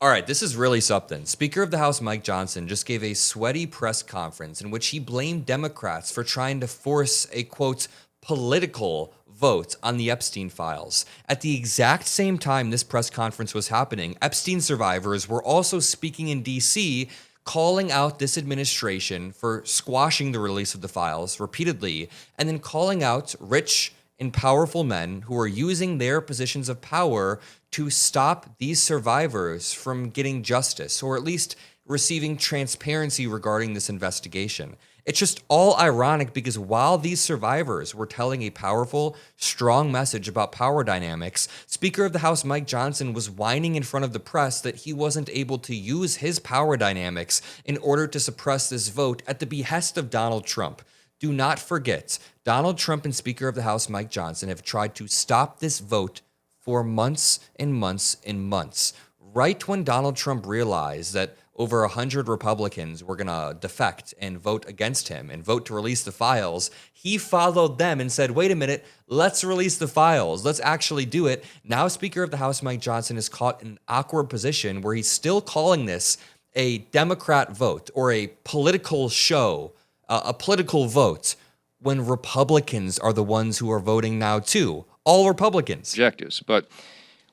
All right, this is really something. Speaker of the House Mike Johnson just gave a sweaty press conference in which he blamed Democrats for trying to force a, quote, political vote on the Epstein files. At the exact same time this press conference was happening, Epstein survivors were also speaking in D.C., calling out this administration for squashing the release of the files repeatedly, and then calling out rich and powerful men who are using their positions of power to stop these survivors from getting justice, or at least receiving transparency regarding this investigation. It's just all ironic because while these survivors were telling a powerful, strong message about power dynamics, Speaker of the House Mike Johnson was whining in front of the press that he wasn't able to use his power dynamics in order to suppress this vote at the behest of Donald Trump. Do not forget, Donald Trump and Speaker of the House Mike Johnson have tried to stop this vote for months and months and months. Right when Donald Trump realized that over 100 Republicans were going to defect and vote against him and vote to release the files, he followed them and said, wait a minute, let's release the files. Let's actually do it. Now Speaker of the House Mike Johnson is caught in an awkward position where he's still calling this a Democrat vote or a political show, a political vote, when Republicans are the ones who are voting now too. All Republicans. Objectives. But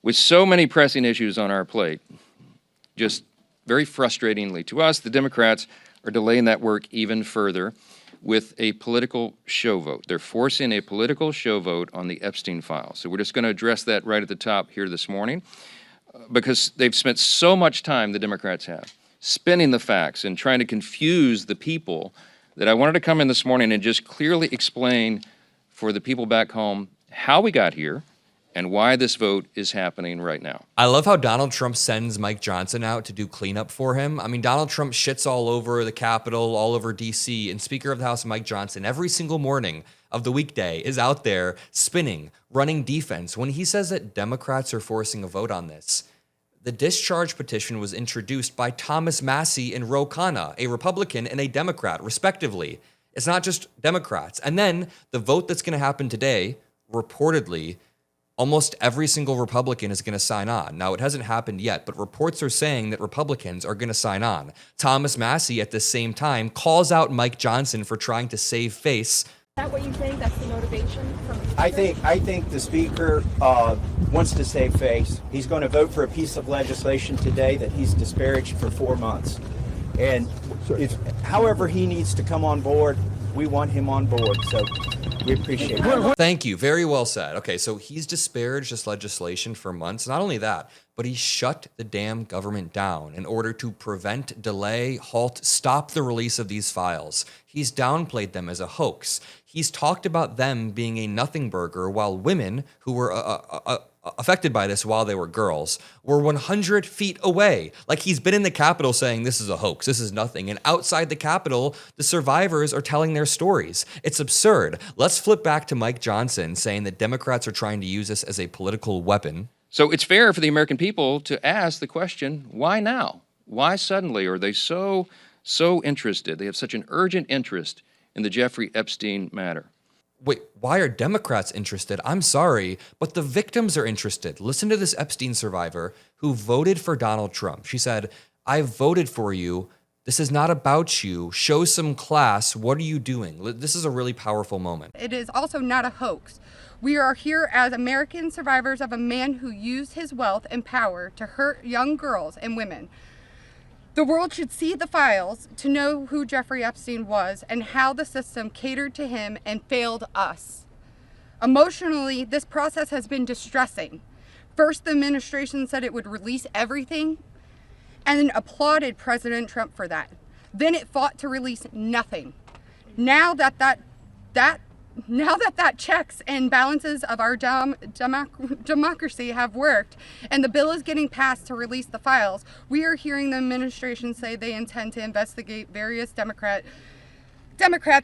with so many pressing issues on our plate, just very frustratingly to us, the Democrats are delaying that work even further with a political show vote. They're forcing a political show vote on the Epstein files. So we're just going to address that right at the top here this morning because they've spent so much time, the Democrats have, spinning the facts and trying to confuse the people that I wanted to come in this morning and just clearly explain for the people back home how we got here and why this vote is happening right now. I love how Donald Trump sends Mike Johnson out to do cleanup for him. I mean, Donald Trump shits all over the Capitol, all over D.C., and Speaker of the House Mike Johnson every single morning of the weekday is out there spinning, running defense. When he says that Democrats are forcing a vote on this, the discharge petition was introduced by Thomas Massie and Ro Khanna, a Republican and a Democrat, respectively. It's not just Democrats. And then the vote that's going to happen today, reportedly, almost every single Republican is going to sign on. Now, it hasn't happened yet, but reports are saying that Republicans are going to sign on. Thomas Massie, at the same time, calls out Mike Johnson for trying to save face. Is that what you think? That's the motivation from the Speaker? I think the Speaker wants to save face. He's going to vote for a piece of legislation today that he's disparaged for 4 months. And however he needs to come on board, we want him on board. So we appreciate it. Thank you. Very well said. Okay, so he's disparaged this legislation for months. Not only that, but he shut the damn government down in order to prevent, delay, halt, stop the release of these files. He's downplayed them as a hoax. He's talked about them being a nothing burger while women who were affected by this while they were girls were 100 feet away. Like, he's been in the Capitol saying this is a hoax, this is nothing. And outside the Capitol, the survivors are telling their stories. It's absurd. Let's flip back to Mike Johnson saying that Democrats are trying to use this as a political weapon. So it's fair for the American people to ask the question, why now? Why suddenly are they so interested? They have such an urgent interest in the Jeffrey Epstein matter. Wait, why are Democrats interested? I'm sorry, but the victims are interested. Listen to this Epstein survivor who voted for Donald Trump. She said, I voted for you. This is not about you. Show some class. What are you doing? This is a really powerful moment. It is also not a hoax. We are here as American survivors of a man who used his wealth and power to hurt young girls and women. The world should see the files to know who Jeffrey Epstein was and how the system catered to him and failed us. Emotionally, this process has been distressing. First, the administration said it would release everything and then applauded President Trump for that. Then it fought to release nothing. Now that checks and balances of our democracy have worked and the bill is getting passed to release the files, we are hearing the administration say they intend to investigate various Democrats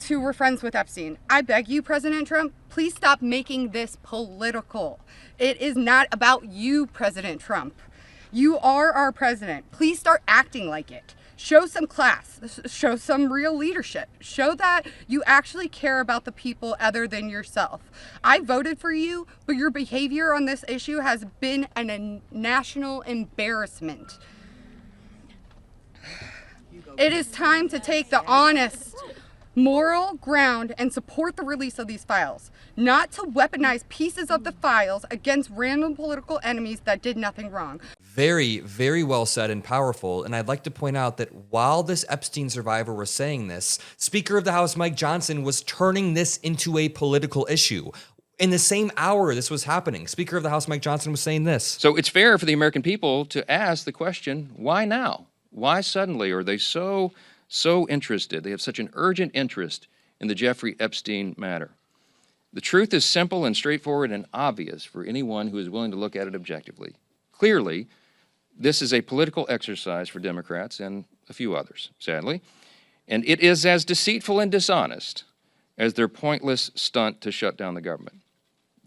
who were friends with Epstein. I beg you, President Trump, please stop making this political. It is not about you, President Trump. You are our president. Please start acting like it. Show some class, show some real leadership, show that you actually care about the people other than yourself. I voted for you, but your behavior on this issue has been a national embarrassment. It is time to take the honest, moral ground and support the release of these files, not to weaponize pieces of the files against random political enemies that did nothing wrong. Very, very well said and powerful. And I'd like to point out that while this Epstein survivor was saying this, Speaker of the House Mike Johnson was turning this into a political issue. In the same hour this was happening, Speaker of the House Mike Johnson was saying this. So it's fair for the American people to ask the question, why now? Why suddenly are they so interested? They have such an urgent interest in the Jeffrey Epstein matter. The truth is simple and straightforward and obvious for anyone who is willing to look at it objectively. Clearly, this is a political exercise for Democrats and a few others, sadly, and it is as deceitful and dishonest as their pointless stunt to shut down the government.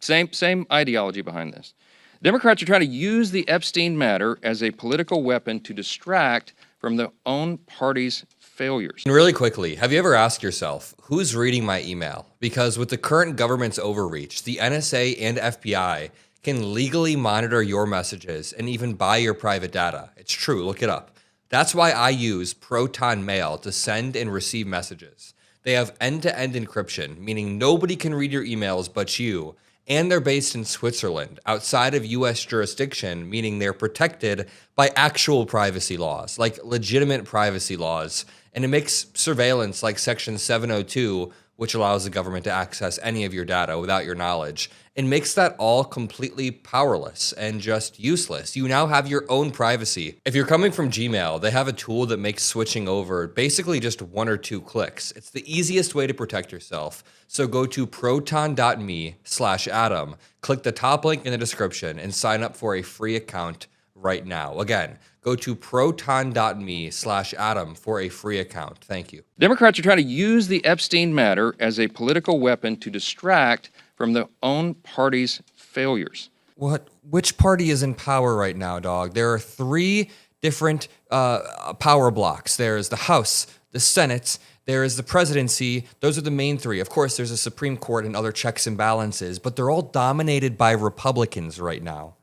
Same ideology behind this. Democrats are trying to use the Epstein matter as a political weapon to distract from their own party's failures. And really quickly, have you ever asked yourself, who's reading my email? Because with the current government's overreach, the NSA and FBI can legally monitor your messages and even buy your private data. It's true, look it up. That's why I use Proton Mail to send and receive messages. They have end-to-end encryption, meaning nobody can read your emails but you. And they're based in Switzerland, outside of US jurisdiction, meaning they're protected by actual privacy laws, like legitimate privacy laws. And it makes surveillance like Section 702, which allows the government to access any of your data without your knowledge, and makes that all completely powerless and just useless. You now have your own privacy. If you're coming from Gmail, they have a tool that makes switching over basically just 1 or 2 clicks. It's the easiest way to protect yourself. So go to proton.me/Adam, click the top link in the description, and sign up for a free account right now. Again, go to proton.me/Adam for a free account. Thank you. Democrats are trying to use the Epstein matter as a political weapon to distract from their own party's failures. What? Which party is in power right now, dog? There are 3 different power blocks. There's the House, the Senate, there is the presidency. Those are the main 3. Of course, there's a Supreme Court and other checks and balances, but they're all dominated by Republicans right now.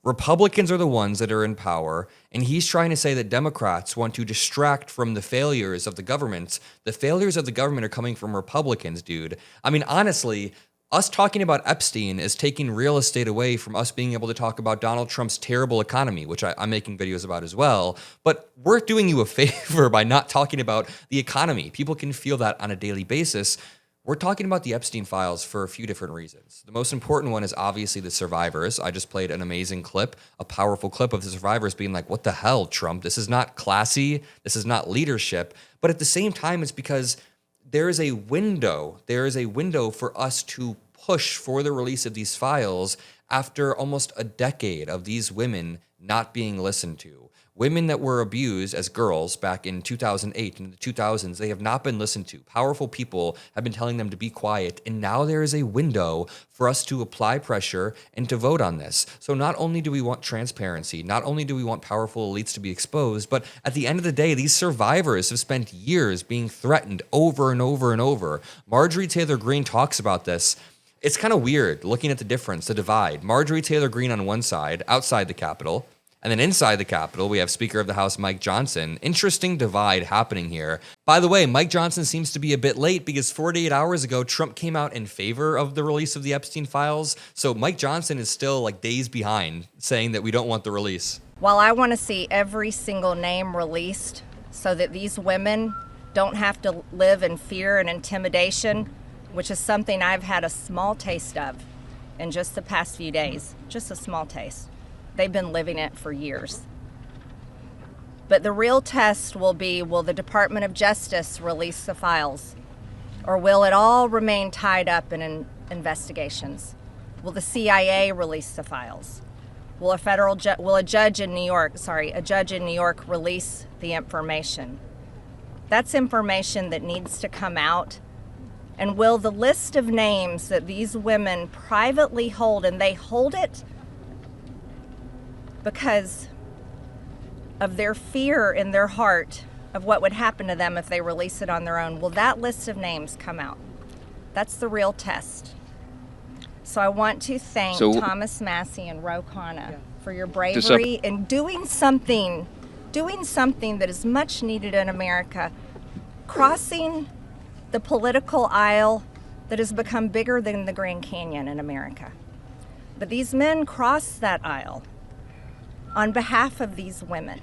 Republicans are the ones that are in power, and he's trying to say that Democrats want to distract from the failures of the government. The failures of the government are coming from Republicans, dude. I mean, honestly, us talking about Epstein is taking real estate away from us being able to talk about Donald Trump's terrible economy, which I'm making videos about as well. But we're doing you a favor by not talking about the economy. People can feel that on a daily basis. We're talking about the Epstein files for a few different reasons. The most important one is obviously the survivors. I just played an amazing clip, a powerful clip of the survivors being like, what the hell, Trump? This is not classy. This is not leadership. But at the same time, it's because there is a window for us to push for the release of these files after almost a decade of these women not being listened to. Women that were abused as girls back in 2008 and the 2000s, they have not been listened to. Powerful people have been telling them to be quiet, and now there is a window for us to apply pressure and to vote on this. So not only do we want transparency, not only do we want powerful elites to be exposed, but at the end of the day, these survivors have spent years being threatened over and over and over. Marjorie Taylor Greene talks about this. It's kind of weird looking at the difference, the divide. Marjorie Taylor Greene on one side, outside the Capitol, and then inside the Capitol, we have Speaker of the House Mike Johnson. Interesting divide happening here. By the way, Mike Johnson seems to be a bit late because 48 hours ago, Trump came out in favor of the release of the Epstein files. So Mike Johnson is still like days behind, saying that we don't want the release. While I want to see every single name released so that these women don't have to live in fear and intimidation, which is something I've had a small taste of in just the past few days, just a small taste. They've been living it for years. But the real test will be, will the Department of Justice release the files? Or will it all remain tied up in investigations? Will the CIA release the files? Will a judge in New York release the information? That's information that needs to come out. And will the list of names that these women privately hold, and they hold it because of their fear in their heart of what would happen to them if they release it on their own, will that list of names come out? That's the real test. So I want to thank Thomas Massey and Ro Khanna for your bravery in doing something doing something that is much needed in America, crossing the political aisle that has become bigger than the Grand Canyon in America. But these men crossed that aisle on behalf of these women.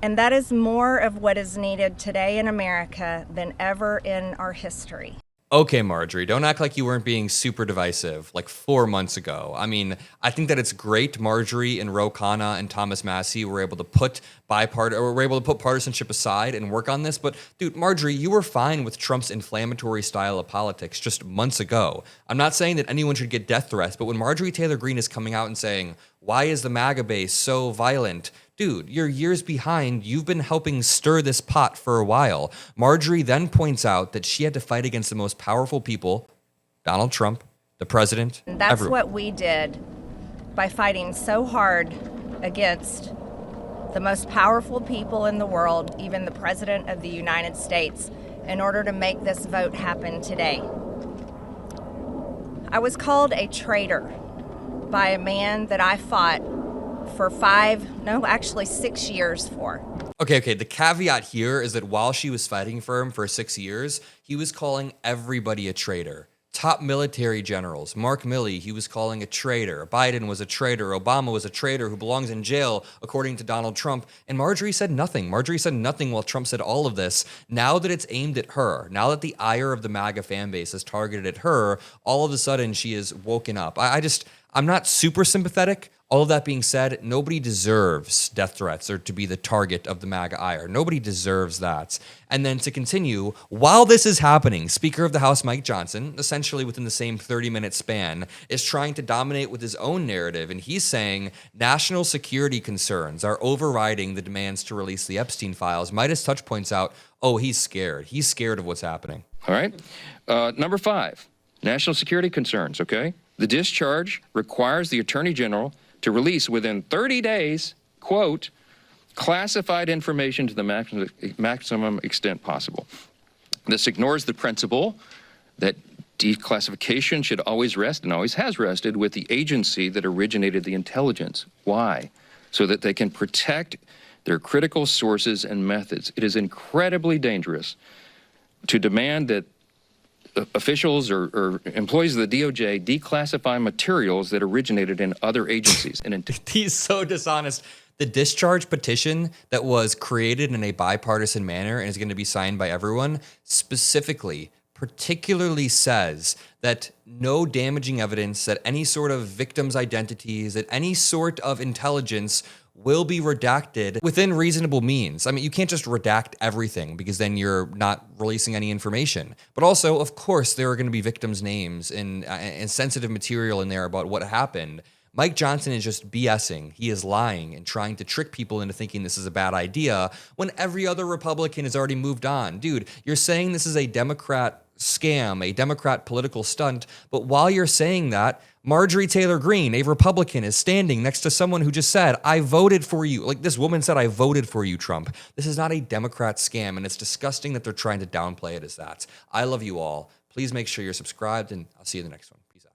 And that is more of what is needed today in America than ever in our history. Okay, Marjorie, don't act like you weren't being super divisive like 4 months ago. I mean, I think that it's great Marjorie and Ro Khanna and Thomas Massie were able to put partisanship aside and work on this. But dude, Marjorie, you were fine with Trump's inflammatory style of politics just months ago. I'm not saying that anyone should get death threats, but when Marjorie Taylor Greene is coming out and saying, why is the MAGA base so violent? Dude, you're years behind. You've been helping stir this pot for a while. Marjorie then points out that she had to fight against the most powerful people, Donald Trump, the president, And that's everyone. what we did by fighting so hard against the most powerful people in the world, even the President of the United States, in order to make this vote happen today. I was called a traitor by a man that I fought for 6 years for. Okay. The caveat here is that while she was fighting for him for 6 years, he was calling everybody a traitor. Top military generals, Mark Milley, he was calling a traitor. Biden was a traitor. Obama was a traitor who belongs in jail, according to Donald Trump. And Marjorie said nothing. Marjorie said nothing while Trump said all of this. Now that it's aimed at her, now that the ire of the MAGA fan base is targeted at her, all of a sudden she is woken up. I'm not super sympathetic. All of that being said, nobody deserves death threats or to be the target of the MAGA ire. Nobody deserves that. And then to continue, while this is happening, Speaker of the House Mike Johnson, essentially within the same 30-minute span, is trying to dominate with his own narrative. And he's saying national security concerns are overriding the demands to release the Epstein files. MeidasTouch points out, oh, he's scared. He's scared of what's happening. All right. Number 5, national security concerns, okay? The discharge requires the Attorney General to release within 30 days, quote, classified information to the maximum extent possible. This ignores the principle that declassification should always rest, and always has rested, with the agency that originated the intelligence. Why? So that they can protect their critical sources and methods. It is incredibly dangerous to demand that officials or employees of the DOJ declassify materials that originated in other agencies. And He's so dishonest. The discharge petition that was created in a bipartisan manner and is going to be signed by everyone particularly says that no damaging evidence, that any sort of victims' identities, that any sort of intelligence will be redacted within reasonable means. I mean, you can't just redact everything because then you're not releasing any information. But also, of course, there are going to be victims' names and sensitive material in there about what happened. Mike Johnson is just BSing. He is lying and trying to trick people into thinking this is a bad idea when every other Republican has already moved on. Dude, you're saying this is a Democrat scam, a Democrat political stunt, but while you're saying that, Marjorie Taylor Greene, a Republican, is standing next to someone who just said, I voted for you. Like this woman said, I voted for you, Trump. This is not a Democrat scam, and it's disgusting that they're trying to downplay it as that. I love you all. Please make sure you're subscribed, and I'll see you in the next one.